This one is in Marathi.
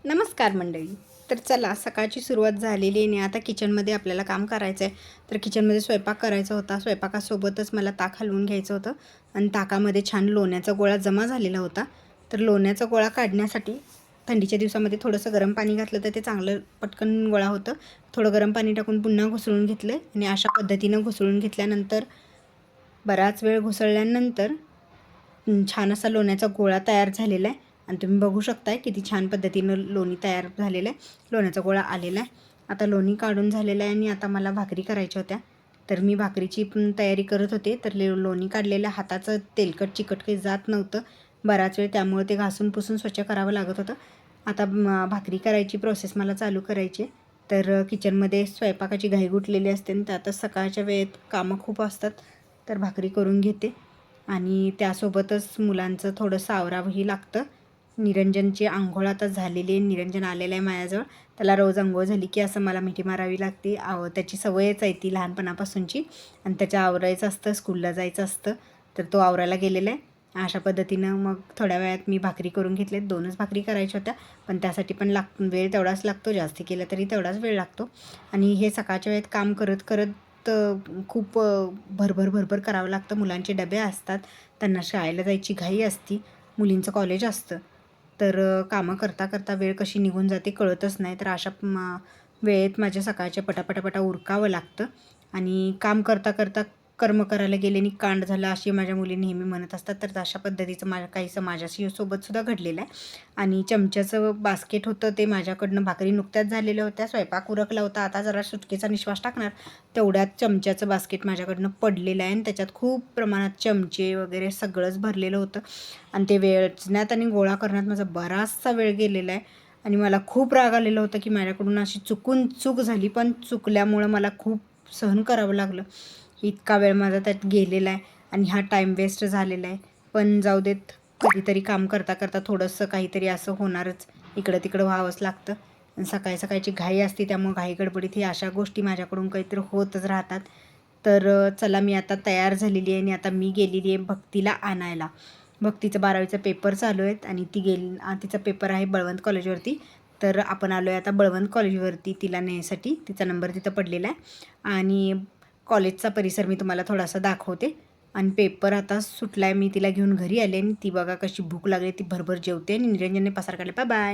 नमस्कार मंडळी. तर चला सकाळची सुरुवात झालेली आहे आणि आता किचनमध्ये आपल्याला काम करायचं आहे. तर किचनमध्ये स्वयंपाक करायचा होता. स्वयंपाकासोबतच मला ताक हलवून घ्यायचं होतं आणि ताकामध्ये छान लोण्याचा गोळा जमा झालेला होता. तर लोण्याचा गोळा काढण्यासाठी थंडीच्या दिवसामध्ये थोडंसं गरम पाणी घातलं तर ते चांगलं पटकन गोळा होतं. थोडं गरम पाणी टाकून पुन्हा घुसळून घेतलं आणि अशा पद्धतीनं घुसळून घेतल्यानंतर बराच वेळ घुसळल्यानंतर छान असा लोण्याचा गोळा तयार झालेला आहे आणि तुम्ही बघू शकताय किती छान पद्धतीनं लोणी तयार झालेलं आहे. लोण्याचा गोळा आलेला आहे. आता लोणी काढून झालेलं आहे आणि आता मला भाकरी करायच्या होत्या. तर मी भाकरीची पण तयारी करत होते. तर लोणी काढलेल्या हाताचं तेलकट चिकट काही जात नव्हतं बराच वेळ, त्यामुळे ते घासून पुसून स्वच्छ करावं लागत होतं. आता भाकरी करायची प्रोसेस मला चालू करायची. तर किचनमध्ये स्वयंपाकाची घाई गुटलेली असते आणि त्यातच सकाळच्या वेळेत कामं खूप असतात. तर भाकरी करून घेते आणि त्यासोबतच मुलांचं थोडंसं आवरावंही लागतं. निरंजनची अंघोळ आता झालेली आहे. निरंजन आलेलं आहे माझ्याजवळ. त्याला रोज अंघोळ झाली की असं मला मिठी मारावी लागते. त्याची सवयच आहे ती लहानपणापासूनची आणि त्याच्या आवरायचं असतं, स्कूलला जायचं असतं. तर तो आवरायला गेलेला आहे. अशा पद्धतीनं मग थोड्या वेळात मी भाकरी करून घेतले. 2च भाकरी करायच्या होत्या, पण त्यासाठी पण वेळ तेवढाच लागतो. जास्त केलं तरी तेवढाच वेळ लागतो आणि हे सकाळच्या वेळेत काम करत करत खूप भरभर करावं लागतं. मुलांचे डबे असतात, त्यांना शाळेला जायची घाई असती, मुलींचं कॉलेज असतं. तर कामं करता करता वेळ कशी निघून जाते कळतच नाही. तर अशा वेळेत माझ्या सकाळच्या पटापटा उरकावं लागतं आणि काम करता करता कर्म करायला गेल्याने कांड झालं अशी माझ्या मुली नेहमी म्हणत असतात. तर अशा पद्धतीचं काहीसं माझ्याशी सोबतसुद्धा घडलेलं आहे. आणि चमच्याचं बास्केट होतं ते माझ्याकडनं, भाकरी नुकत्याच झालेल्या होत्या, स्वयंपाक उरकला होता, आता जरा सुटकेचा निश्वास टाकणार, तेवढ्यात चमच्याचं बास्केट माझ्याकडनं पडलेलं आहे आणि त्याच्यात खूप प्रमाणात चमचे वगैरे सगळंच भरलेलं होतं आणि ते वेचण्यात आणि गोळा करण्यात माझा बराचसा वेळ गेलेला आहे. आणि मला खूप राग आलेला होता की माझ्याकडून अशी चूक झाली, पण चुकल्यामुळं मला खूप सहन करावं लागलं. इतका वेळ माझा त्यात गेलेला आहे आणि हा टाईम वेस्ट झालेला आहे. पण जाऊ देत, कधीतरी काम करता करता थोडंसं काहीतरी असं होणारच, इकडं तिकडं व्हावंच लागतं. सकाळी सकाळची घाई असते, त्यामुळे घाई गडबडीत ही अशा गोष्टी माझ्याकडून काहीतरी होतच राहतात. तर चला मी आता तयार झालेली आहे आणि आता मी गेलेली आहे भक्तीला आणायला. भक्तीचं 12वीचा पेपर चालू आहेत आणि तिचा पेपर आहे बळवंत कॉलेजवरती. तर आपण आलो आहे आता बळवंत कॉलेजवरती तिला नेण्यासाठी. तिचा नंबर तिथं पडलेला आहे आणि कॉलेजचा परिसर मी तुम्हाला थोडासा दाखवते. आणि पेपर आता सुटला आहे, मी तिला घेऊन घरी आले आणि ती बघा कशी भूक लागली, ती भरभर जेवते आणि निरंजनने पसार काढला. Bye bye.